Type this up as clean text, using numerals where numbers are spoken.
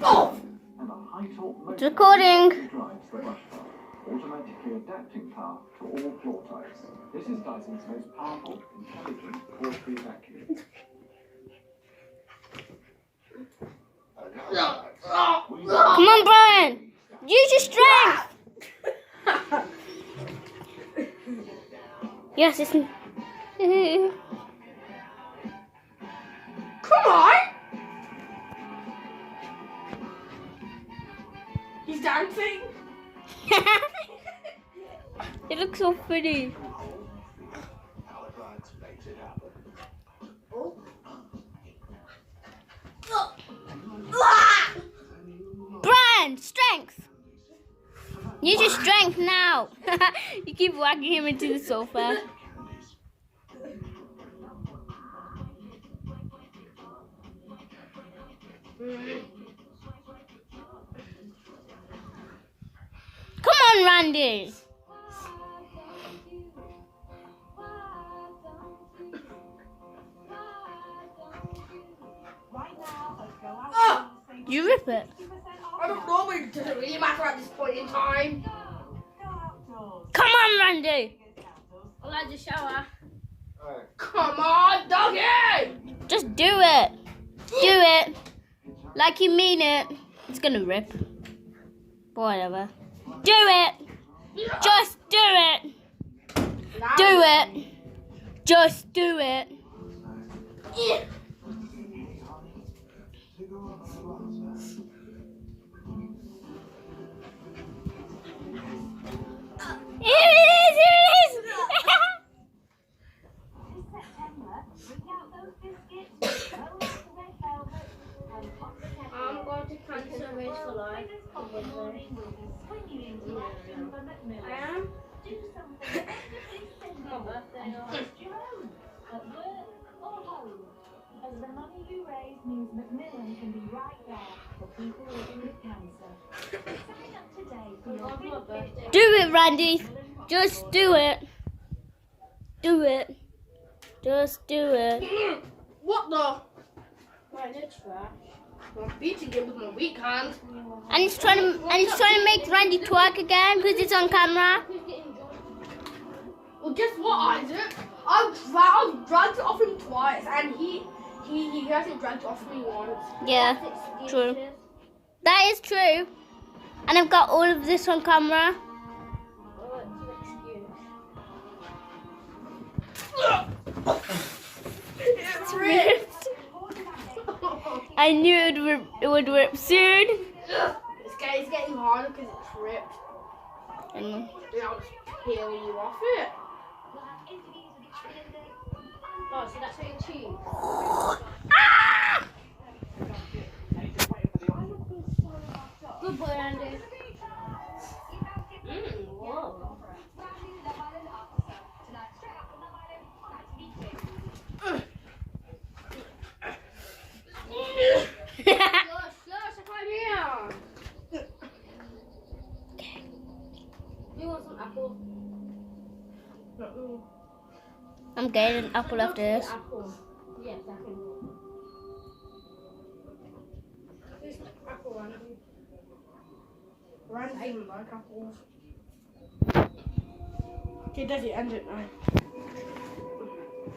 Oh! It's recording. Automatically adapting power to all floor types. This is Dyson's most powerful, intelligent water-free vacuum. Come on, Brian. Use your strength. Yes, it's... Come on! He's dancing. It looks so pretty. Brian, strength. Use your strength now. You keep whacking him into the sofa. Come on, Randy. You rip it. I don't know, but it doesn't really matter at this point in time. Come on, Randy. I'll add the shower. Come on, doggy! Just do it. Do it. Like you mean it. It's gonna rip. Whatever. Do it. Just do it. Do it. Just do it. Yeah. Here it is. I'm going to cancel Race for Life. I am? My birthday off. As the money you raise means Macmillan can be right there for people living with cancer. Sign up today for your big Do it, Randy. Just do it. Do it. Just do it. What the? Right, it's trash. I'm beating him with my weak hand. And he's trying to make Randy twerk again because it's on camera. Well, guess what, Isaac? I've dragged it off him twice, and he hasn't dragged it off me once. Yeah, true. That is true. And I've got all of this on camera. Oh, it's an excuse. It's ripped. I knew it would rip soon. It's getting harder because it's ripped. And Yeah, I'll just peel you off it. Oh, so that's how you cheat. ah! Good boy, Andy. Whoa. You want some apple? I'm getting an apple after this. Apple. Yes, apple. This apple, Randy. Randy doesn't like apples. Okay, does it end it now?